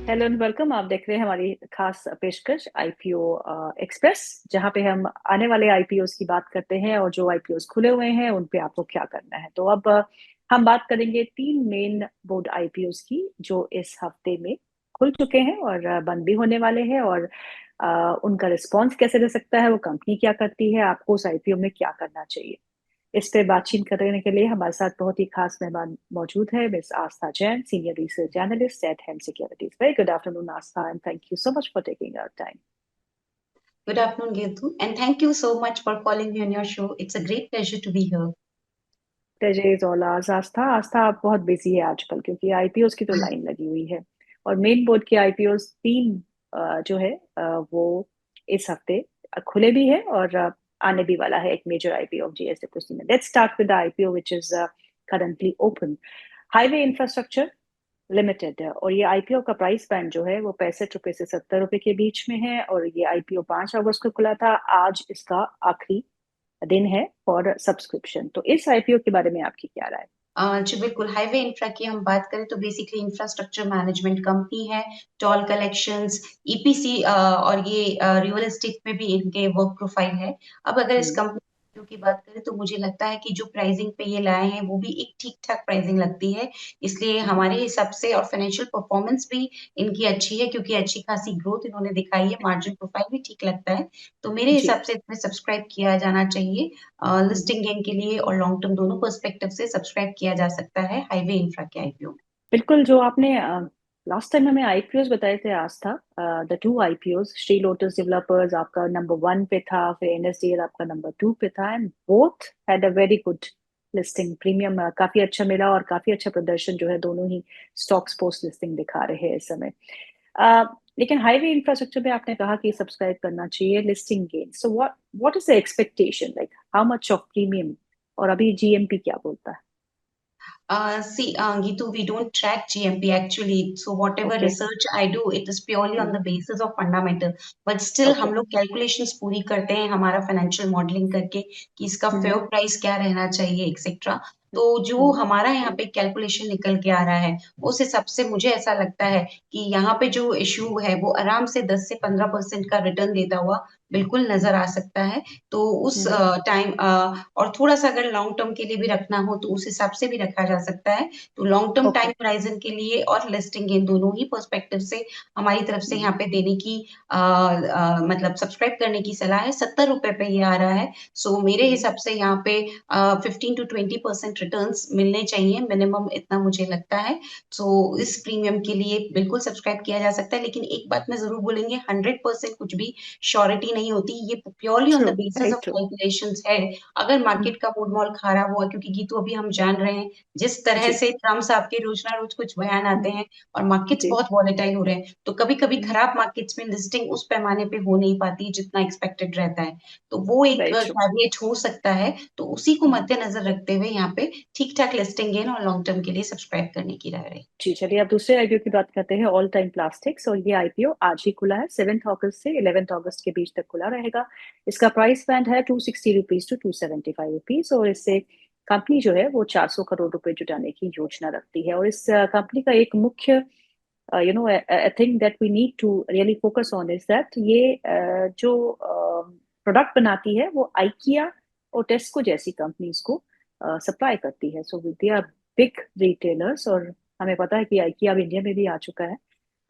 Hello and welcome. आप देख रहे हैं हमारी खास पेशकश आईपीओ एक्सप्रेस, जहां पे हम आने वाले आईपीओस की बात करते हैं और जो आईपीओस खुले हुए हैं उन पे आपको क्या करना है। तो अब हम बात करेंगे तीन मेन बोर्ड आईपीओस की जो इस हफ्ते में खुल चुके हैं और बंद भी होने वाले हैं, और उनका रिस्पॉन्स कैसे रह सकता है, वो कंपनी क्या करती है, आपको उस आईपीओ में क्या करना चाहिए। इस पे बातचीत करने के लिए हमारे साथ बहुत ही खास मेहमान मौजूद है, miss Aastha Jain, senior research analyst at Hem securities. Very good afternoon Aastha, and thank you so much for taking our time. Good afternoon, Getu, and thank you so much for calling me on your show. It's a great pleasure to be here. Pleasure is all ours. Aastha, आप बहुत busy है आजकल क्योंकि IPOs की तो line लगी हुई है, और मेन बोर्ड के आईपीओस तीन जो है वो इस हफ्ते खुले भी है, और आने भी वाला है एक मेजर आईपीओ ऑफ जीएसडब्ल्यूसी में। Let's start with the IPO which is currently open. Highway infrastructure limited है, और ये आईपीओ का प्राइस बैंड जो है वो 65 रुपए से 70 रुपए के बीच में है, और ये आईपीओ 5 अगस्त को खुला था। आज इसका आखिरी दिन है फॉर सब्सक्रिप्शन। तो इस आईपीओ के बारे में आपकी क्या राय है? जी बिल्कुल, हाईवे इंफ्रा की हम बात करें तो बेसिकली इंफ्रास्ट्रक्चर मैनेजमेंट कंपनी है। टोल कलेक्शंस, ईपीसी और ये रियल एस्टेट में भी इनके वर्क प्रोफाइल है। अब अगर इस हम्म। कंपनी की बात करें तो मुझे लगता है कि जो प्राइसिंग पे ये लाए हैं वो भी एक ठीक ठाक प्राइसिंग लगती है। इसलिए हम्म। हमारे हिसाब से और फाइनेंशियल परफॉर्मेंस भी इनकी अच्छी है, क्योंकि अच्छी खासी ग्रोथ इन्होंने दिखाई है, मार्जिन प्रोफाइल भी ठीक लगता है। तो मेरे जी। हिसाब से इसमें सब्सक्राइब किया जाना चाहिए। हम्म। लिस्टिंग गेन के लिए और लॉन्ग टर्म दोनों पर्सपेक्टिव से सब्सक्राइब किया जा सकता है हाईवे इंफ्रा के आईपीओ में। बिल्कुल, जो आपने लास्ट टाइम हमें आईपीओस बताए थे Aastha, the two IPOs, Shri Lotus Developers आपका नंबर 1 पे था, फिर एनएसडीएल आपका नंबर 2 पे था, and both had a very good listing premium. काफी अच्छा मिला और काफी अच्छा प्रदर्शन जो है दोनों ही स्टॉक्स पोस्ट लिस्टिंग दिखा रहे हैं इस समय। अ, लेकिन हाईवे इंफ्रास्ट्रक्चर पे आपने कहा कि सब्सक्राइब करना चाहिए listing gain. So what is the expectation, like how much of premium, और अभी जीएमपी क्या बोलता है? See, Gitu, we don't track GMP actually. So whatever okay. research I do, it is purely on the basis of fundamental. But still okay. हम लोग calculations पूरी करते हैं हमारा फाइनेंशियल मॉडलिंग करके कि इसका फेयर प्राइस क्या रहना चाहिए एक्सेट्रा। तो जो हमारा यहाँ पे कैलकुलेशन निकल के आ रहा है, उस हिसाब से मुझे ऐसा लगता है कि यहाँ पे जो इश्यू है वो आराम से 10 से 15% का रिटर्न देता हुआ बिल्कुल नजर आ सकता है। तो उस टाइम और थोड़ा सा अगर लॉन्ग टर्म के लिए भी रखना हो तो उस हिसाब से भी रखा जा सकता है। तो long term okay. Time horizon के लिए और लिस्टिंग गेन दोनों ही पर्सपेक्टिव से हमारी तरफ से यहाँ पे देने की मतलब सब्सक्राइब करने की सलाह है। 70 रुपए पे ये आ रहा है। सो मेरे हिसाब से यहाँ पे 15 to 20% रिटर्न मिलने चाहिए मिनिमम, इतना मुझे लगता है। सो इस प्रीमियम के लिए बिल्कुल सब्सक्राइब किया जा सकता है, लेकिन एक बात मैं जरूर बोलेंगे, 100% कुछ भी श्योरिटी नहीं होती। ये purely on true, the basis very of true. Calculations है। अगर मार्केट का मूड मॉल खराब हुआ, क्योंकि गीतू अभी हम जान रहे हैं जिस तरह जी। से ट्रम्प साहब के रोज ना रोज कुछ बयान आते हैं और मार्केट्स जी। बहुत वॉलेटाइल हो रहे हैं, तो कभी कभी खराब मार्केट्स में लिस्टिंग उस पैमाने पे हो नहीं पाती जितना एक्सपेक्टेड रहता है। तो वो एक वेरी ट्रू। कैविएट हो सकता है। तो उसी को मद्देनजर रखते हुए यहाँ पे ठीक ठाक लिस्टिंग गेन और लॉन्ग टर्म के लिए सब्सक्राइब करने की राय रही। जी, चलिए अब दूसरे आईपीओ की बात करते हैं, ऑल टाइम प्लास्टिक्स। और ये आईपीओ आज ही खुला है, 7 अगस्त से 11 अगस्त के बीच तक खुला रहेगा। इसका प्राइस बैंड है 260 रुपीज टू 275 रुपीज, और इससे कंपनी जो है वो 400 करोड़ रुपए जुटाने की योजना रखती है। और इस कंपनी का एक मुख्य I think that we need to really focus on is that ये जो प्रोडक्ट बनाती है वो आइकिया और टेस्को जैसी कंपनीज को सप्लाई करती है। सो दे आर बिग रिटेलर्स, और हमें पता है कि आइकिया अब इंडिया में भी आ चुका है।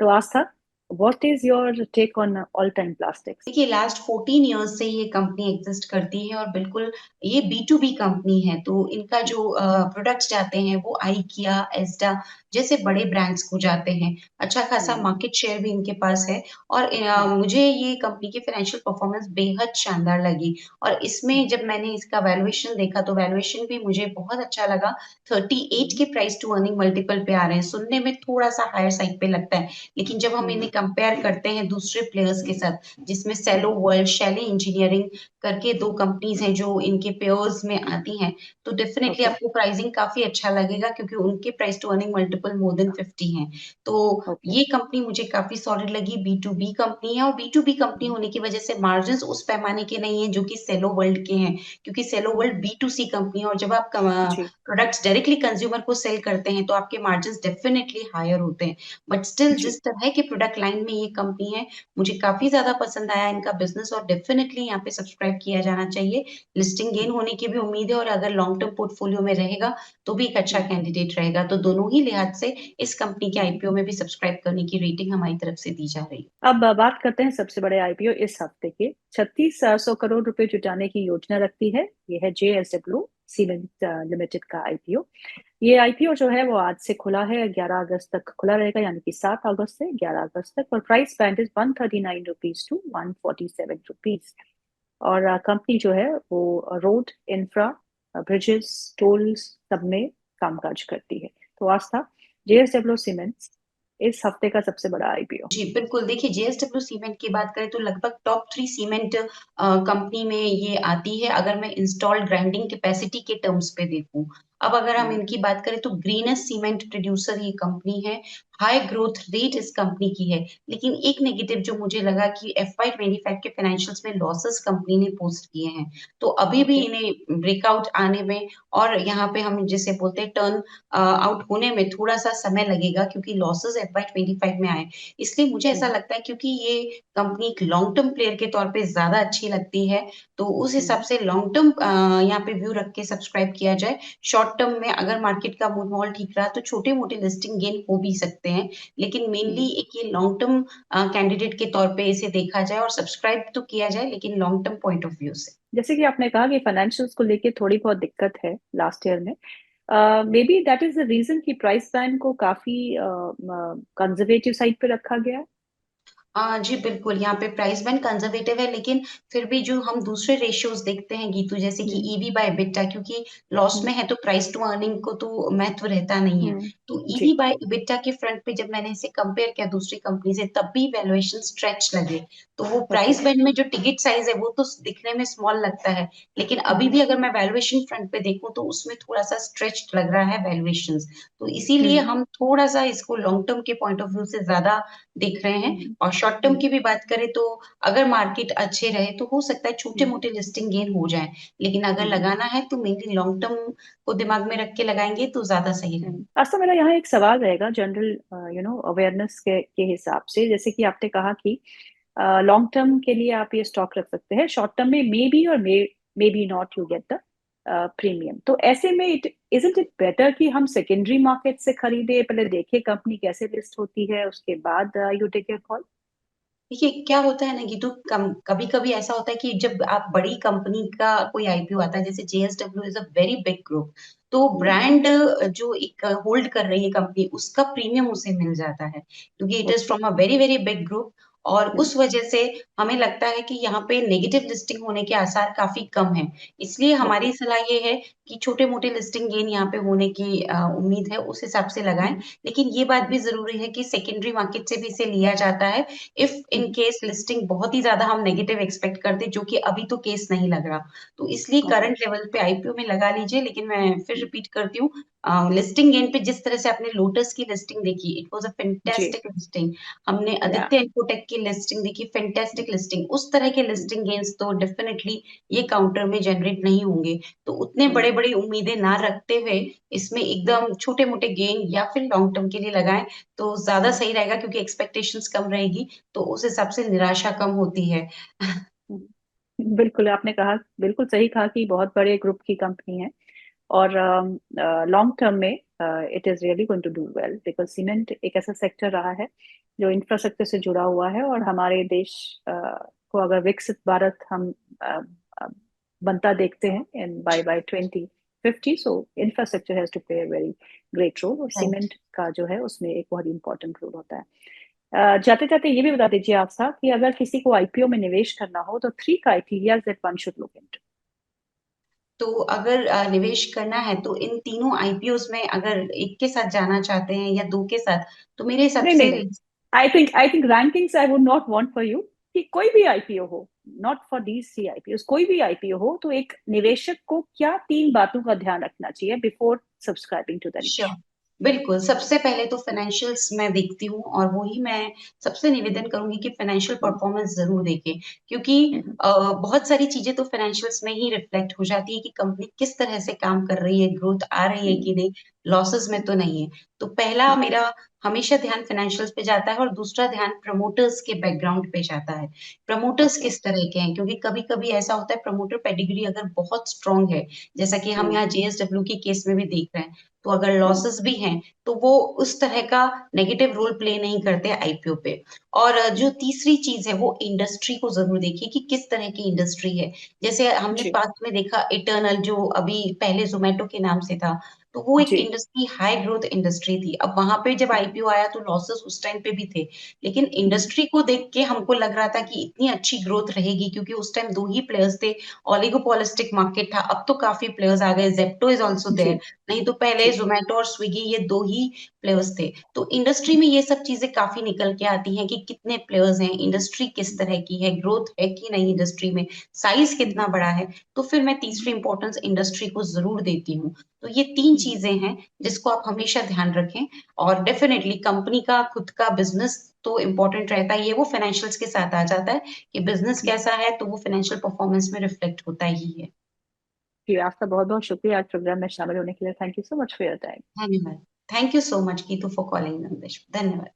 तो Aastha, what is your take on All Time Plastics? देखिए, लास्ट 14 ईयर्स से ये कंपनी एग्जिस्ट करती है और बिल्कुल ये बी टू बी कंपनी है। तो इनका जो प्रोडक्ट्स जाते हैं वो आइकिया, एस्डा जैसे बड़े ब्रांड्स को जाते हैं। अच्छा खासा मार्केट शेयर भी इनके पास है। और मुझे ये कंपनी की फाइनेंशियल परफॉर्मेंस बेहद शानदार लगी। और इसमें जब मैंने इसका वैल्यूएशन देखा तो वैल्यूएशन भी मुझे बहुत अच्छा लगा। 38 के प्राइस टू अर्निंग मल्टीपल पे आ रहे हैं। सुनने में थोड़ा सा हायर साइड पे लगता है, लेकिन जब हम इन्हें कंपेयर करते हैं दूसरे प्लेयर्स के साथ, जिसमें सेलो वर्ल्ड, शैली इंजीनियरिंग करके दो कंपनीज हैं जो इनके पेयर्स में आती हैं, तो डेफिनेटली ओके। आपको प्राइसिंग काफी अच्छा लगेगा, क्योंकि उनके price to earning multiple multiple more than 50 हैं। तो ओके। ये कंपनी मुझे काफ़ी सॉलिड लगी, बी2बी कंपनी है और बी2बी कंपनी होने की वजह से मार्जिन्स उस पैमाने के नहीं हैं जो कि सेलो वर्ल्ड के हैं, क्योंकि सेलो वर्ल्ड बी2सी कंपनी है और जब आप जी। प्रोडक्ट्स डायरेक्टली कंज्यूमर को सेल करते हैं, तो आपके मार्जिन्स डेफिनिटली हायर होते हैं। बट स्टिल जी। जिस तरह के प्रोडक्ट लाइन में ये कंपनी है, मुझे काफ़ी ज़्यादा पसंद आया इनका बिज़नेस और डेफिनिटली यहाँ पे सब्सक्राइब किया जाना चाहिए। लिस्टिंग गेन होने की भी उम्मीद है और अगर लॉन्ग टर्म पोर्टफोलियो में रहेगा, तो भी एक अच्छा कैंडिडेट रहेगा। तो दोनों ही लिहाज से इस कंपनी के आईपीओ में भी सब्सक्राइब करने की रेटिंग हमारी तरफ से दी जा रही है। अब बात करते हैं सबसे बड़े आईपीओ इस हफ्ते के। 3600 करोड़ रुपए जुटाने की योजना रखती है। ये है जेएसडब्ल्यू सीमेंट लिमिटेड का आईपीओ। ये आईपीओ जो है वो आज से खुला है, 11 अगस्त तक खुला रहेगा, यानी कि 7 अगस्त से 11 अगस्त तक। और price band is 139 rupees to 147 rupees. और कंपनी जो है वो रोड, इंफ्रा, ब्रिजेस, टोल्स सब में कामकाज करती है। तो आज था जेएसडब्ल्यू सीमेंट्स इस हफ्ते का सबसे बड़ा आईपीओ। जी, बिल्कुल। देखिए, जेएसडब्ल्यू सीमेंट की बात करें तो लगभग टॉप 3 सीमेंट कंपनी में ये आती है, अगर मैं इंस्टॉल्ड ग्राइंडिंग कैपेसिटी के टर्म्स पे देखूँ। अब अगर हम इनकी बात करें तो ग्रीनेस्ट सीमेंट प्रोड्यूसर ये कंपनी है, हाई ग्रोथ रेट इस कंपनी की है। लेकिन एक नेगेटिव जो मुझे लगा कि एफवाई 25 के फाइनेंशियल्स में लॉसेस कंपनी ने पोस्ट किए हैं। तो अभी भी ओके। इन्हें ब्रेकआउट आने में और यहाँ पे हम जिसे बोलते हैं टर्न आउट होने में थोड़ा-सा समय लगेगा क्योंकि लॉसेस एफवाई 25 में आए। इसलिए मुझे ऐसा लगता है क्योंकि ये कंपनी एक लॉन्ग टर्म प्लेयर के तौर पे ज़्यादा अच्छी लगती है, तो उस हिसाब से लॉन्ग टर्म यहाँ पे व्यू रख के सब्सक्राइब किया जाए। शॉर्ट टर्म में अगर मार्केट का माहौल ठीक रहा तो छोटे-मोटे लिस्टिंग गेन हो भी सकते हैं, लेकिन मेनली एक ये लॉन्ग टर्म कैंडिडेट के तौर पे इसे देखा जाए और सब्सक्राइब तो किया जाए लेकिन long term point of view से। जैसे कि आपने कहा कि फाइनेंशियल्स को लेके थोड़ी बहुत दिक्कत है लास्ट ईयर में। Maybe that is the reason कि प्राइस बैंड को काफी कंजर्वेटिव साइड पे रखा गया है। जी बिल्कुल, यहाँ पे प्राइस बैंड कंज़र्वेटिव है लेकिन फिर भी जो हम दूसरे रेशियोज़ देखते हैं गीतू जैसे कि हम्म। ईवी बाय एबिटा क्योंकि लॉस हम्म। में है तो प्राइस टू अर्निंग को तो महत्व रहता नहीं है। तो जी। ईवी बाय एबिटा के फ्रंट पे जब मैंने इसे कंपेयर किया दूसरी कंपनी से तब भी वैल्यूएशन स्ट्रेच लगे। तो वो ओके। प्राइस बैंड में जो टिकट साइज़ है वो तो दिखने में स्मॉल लगता है, लेकिन अभी भी अगर मैं वैल्यूएशन फ्रंट पे देखूँ तो उसमें थोड़ा-सा स्ट्रेच्ड लग रहा है वैल्यूएशंस। तो इसीलिए हम थोड़ा-सा इसको लॉन्ग टर्म के पॉइंट ऑफ व्यू से ज़्यादा देख रहे हैं और शॉर्ट टर्म की भी बात करें तो अगर मार्केट अच्छे रहे तो हो सकता है छोटे-मोटे लिस्टिंग गेन हो जाएँ। लेकिन अगर लगाना है तो मेनली लॉन्ग टर्म को दिमाग में रख के लगाएँगे तो ज़्यादा सही रहेगा। आज तो मेरा यहाँ एक सवाल रहेगा जनरल अवेयरनेस के हिसाब से। जैसे कि आपने कहा कि लॉन्ग टर्म के लिए आप ये स्टॉक रख सकते हैं, शॉर्ट टर्म में मे बी और may be not you get the premium. तो ऐसे में इजंट इट बेटर कि हम सेकेंडरी मार्केट से खरीदे, पहले देखे कंपनी कैसे लिस्ट होती है, उसके बाद यू टेक योर कॉल। देखिए, क्या होता है ना गीतू कभी-कभी ऐसा होता है कि जब आप बड़ी कंपनी का कोई आईपीओ आता है, जैसे JSW is a very big group, तो ब्रांड जो एक होल्ड कर रही है कंपनी, उसका प्रीमियम उसे मिल जाता है, क्योंकि it is okay. From a very, very big group और उस वजह से हमें लगता है कि यहाँ पे नेगेटिव लिस्टिंग होने के आसार काफ़ी कम हैं। इसलिए ओके। हमारी सलाह ये है कि छोटे-मोटे लिस्टिंग गेन यहाँ पे होने की उम्मीद है, उस हिसाब से लगाएँ। लेकिन ये बात भी ज़रूरी है कि सेकेंडरी मार्केट से भी इसे लिया जाता है इफ इन केस लिस्टिंग बहुत ही ज़्यादा हम नेगेटिव एक्सपेक्ट करते, जो कि अभी तो केस नहीं लग रहा। तो इसलिए ओके। करंट लेवल पे आईपीओ में लगा लीजिए, लेकिन मैं फिर रिपीट करती हूँ लिस्टिंग गेन पे जिस तरह से आपने लोटस की लिस्टिंग देखी, इट वाज़ अ जी। Fantastic listing. हमने या। आदित्य इन्फोटेक की लिस्टिंग देखी, फैंटास्टिक लिस्टिंग। उस तरह के लिस्टिंग गेन्स तो डेफिनिटली ये काउंटर में जनरेट नहीं होंगे। तो उतने बड़े-बड़े उम्मीदें ना रखते हुए इसमें एकदम छोटे-मोटे गेन या फिर लॉन्ग टर्म के लिए लगाएँ, तो ज़्यादा सही रहेगा क्योंकि एक्सपेक्टेशंस कम रहेगी। तो उस हिसाब से निराशा कम होती है। बिल्कुल आपने कहा, बिल्कुल सही कहा कि बहुत बड़े ग्रुप की कंपनी है। और लॉन्ग टर्म में it is really going to do well, because cement एक ऐसा सेक्टर रहा है जो इंफ्रास्ट्रक्चर से जुड़ा हुआ है। और हमारे देश को अगर विकसित भारत हम अ, अ, बनता देखते हैं in by 2050, so infrastructure has to play a very great role, और राइट। सीमेंट का जो है उसमें एक बहुत इंपॉर्टेंट रोल होता है। जाते जाते ये भी बता दीजिए आप साहब कि अगर किसी को आईपीओ में निवेश करना हो तो 3 criteria that one should look into. तो अगर निवेश करना है तो इन तीनों आईपीओज़ में अगर एक के साथ जाना चाहते हैं या 2 के साथ, तो मेरे हिसाब नहीं नहीं से नहीं, I think rankings I would not want for you कि कोई भी आईपीओ हो, नॉट फॉर दीज सी आईपीओ, कोई भी आईपीओ हो, तो एक निवेशक को क्या 3 बातों का ध्यान रखना चाहिए before subscribing to the sure. निश। बिल्कुल, सबसे पहले तो फाइनेंशियल्स मैं देखती हूँ और वही मैं सबसे निवेदन करूँगी कि फाइनेंशियल हुँ, परफॉर्मेंस ज़रूर देखें, क्योंकि हुँ, बहुत सारी चीज़ें तो फाइनेंशियल्स में ही रिफ्लेक्ट हो जाती है कि कंपनी किस तरह से काम कर रही है, ग्रोथ आ रही है हुँ, कि नहीं, लॉसेस में तो नहीं है। तो पहला हुँ, मेरा हमेशा ध्यान फाइनेंशियल्स पे जाता है और दूसरा ध्यान प्रमोटर्स के बैकग्राउंड पे जाता है। प्रमोटर्स ओके, किस तरह के हैं, क्योंकि कभी-कभी ऐसा होता है प्रमोटर पेडिग्री अगर बहुत स्ट्रॉन्ग है, जैसा कि हम हुँ, यहाँ जेएसडब्ल्यू के केस में भी देख रहे हैं, तो अगर हुँ, लॉसेस भी हैं, तो वो उस तरह का नेगेटिव रोल प्ले नहीं करते आईपीओ पे। और जो तीसरी चीज़ है वो इंडस्ट्री को ज़रूर देखिए कि किस तरह की इंडस्ट्री है। जैसे हमने जी, पास्ट में देखा इटर्नल जो अभी पहले ज़ोमैटो के नाम से था, तो वो एक जी, इंडस्ट्री हाई ग्रोथ इंडस्ट्री थी। अब वहाँ पे जब हुँ, आईपीओ आया तो लॉसेस उस टाइम पे भी थे। लेकिन हुँ, इंडस्ट्री को देख के हमको लग रहा था कि इतनी अच्छी ग्रोथ रहेगी क्योंकि उस टाइम 2 ही प्लेयर्स थे, ओलिगोपॉलिस्टिक मार्केट था, अब तो काफ़ी प्लेयर्स आ गए, ज़ेप्टो इज़ आल्सो जी, देयर। नहीं तो पहले जी, ज़ोमैटो और स्विगी ये 2 ही प्लेयर्स थे। तो इंडस्ट्री में ये सब चीज़ें काफ़ी निकल के आती हैं कि कितने प्लेयर्स हैं, इंडस्ट्री किस तरह की है, ग्रोथ है कि नहीं इंडस्ट्री में, साइज़ हुँ, कितना बड़ा है, तो फिर मैं हुँ, तीसरी इम्पोर्टेंस इंडस्ट्री को ज़रूर देती हूँ। तो ये 3 हुँ, चीज़ें हैं जिसको आप हमेशा ध्यान रखें और डेफ़िनिटली कंपनी का खुद का बिज़नेस तो इम्पोर्टेंट रहता ही है, वो फाइनेंशियल्स के साथ आ जाता है कि बिज़नेस हुँ। कैसा है, तो वो फाइनेंशियल परफ़ॉर्मेंस में रिफ्लेक्ट होता ही है। जी, आपका बहुत-बहुत शुक्रिया आज प्रोग्राम में शामिल होने के लिए। Thank you so much for your time. धन्यवाद। Thank you so much Keetu for calling on this. धन्यवाद।